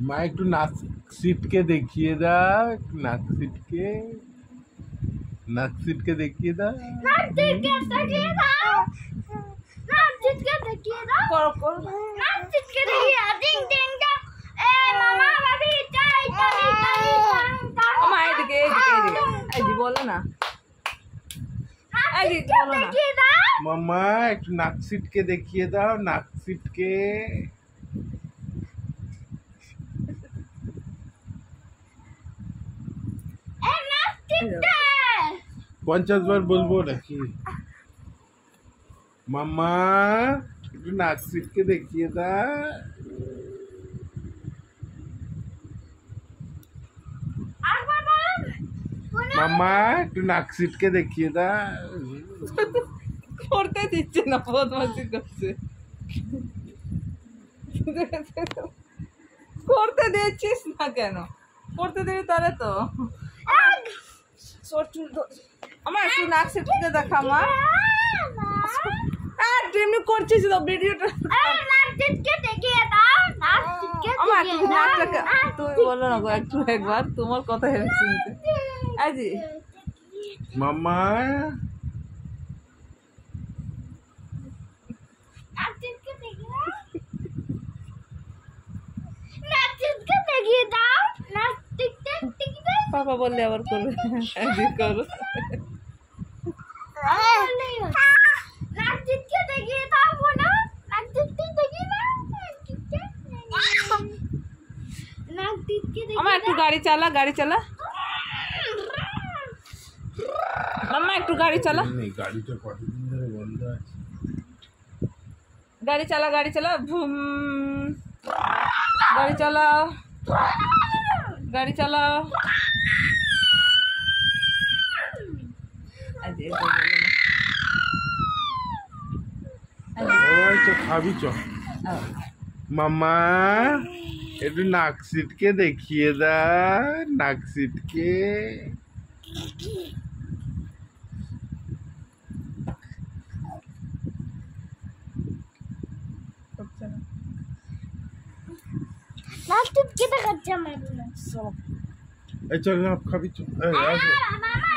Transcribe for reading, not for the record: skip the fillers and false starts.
মা একটু নাক সিটকে দেখিয়ে দাও, একটু নাক সিটকে, নাক সিটকে দেখিয়ে দাও, নাক সিটকে দেখিয়ে দাও, নাক সিটকে দেখিয়ে দাও, করো করো নাক সিটকে দেখিয়ে দাও, টিং টিং টা, এ মামা বাবি টাই টাই টাই টাই। ও মা এদিকে এদিকে এদিকে এই জি বলো না, এই জি বলো না। দেখিয়ে দাও, মামা একটু নাক সিটকে দেখিয়ে দাও, নাক সিটকে। এ নাক সিটকে। 50 বার বলবো নাকি? মামা একটু নাক সিটকে দেখিয়ে দাও। আরেকবার বলো। মামা একটু নাক সিটকে দেখিয়ে দাও। করতে দিচ্ছে না, বদমাশি করছে। করতে দিচ্ছিস না কেন? করতে দিবি তাহলে তো। আমার একটু নাক সেটকে দেখা মা। আর এমনি করছিস তো ভিডিওটা। নাক সিটকে দেখিয়ে দাও, নাক সিটকে আমার দেখিয়ে একটু দাও। নাকটাকে তুমি বলো না গো একটু একবার, তোমার কথা হেরে শুনতে। আজি মামা নাক সিটকে দেখিয়ে দাও, নাক সিটকে দেখিয়ে দাও, নাক সিটকে দেখিয়ে দাও। পাপা বললে আবার করবে। আজি করো। নাক সিটকে দেখিয়ে দাও বোনা, নাক সিটকে দেখিয়ে দাও, নাক সিটকে দেখিয়ে আমার একটু গাড়ি চালা, গাড়ি চালা। মাম্মা একটু গাড়ি চালা, এই গাড়িটা কতদিন ধরে বন্ধ আছে? গাড়ি চালা, গাড়ি চালা। ভুম, গাড়ি চালাও, গাড়ি চালাও। আজি এসে বলো না। ওই তো খাবি চ। মামা একটু নাক সিটকে দেখিয়ে দাও, নাক সিটকে। নাক সিটকে দেখাচ্ছে আমার বোনা। এই চল না খাবি চ। এই আসো। মামা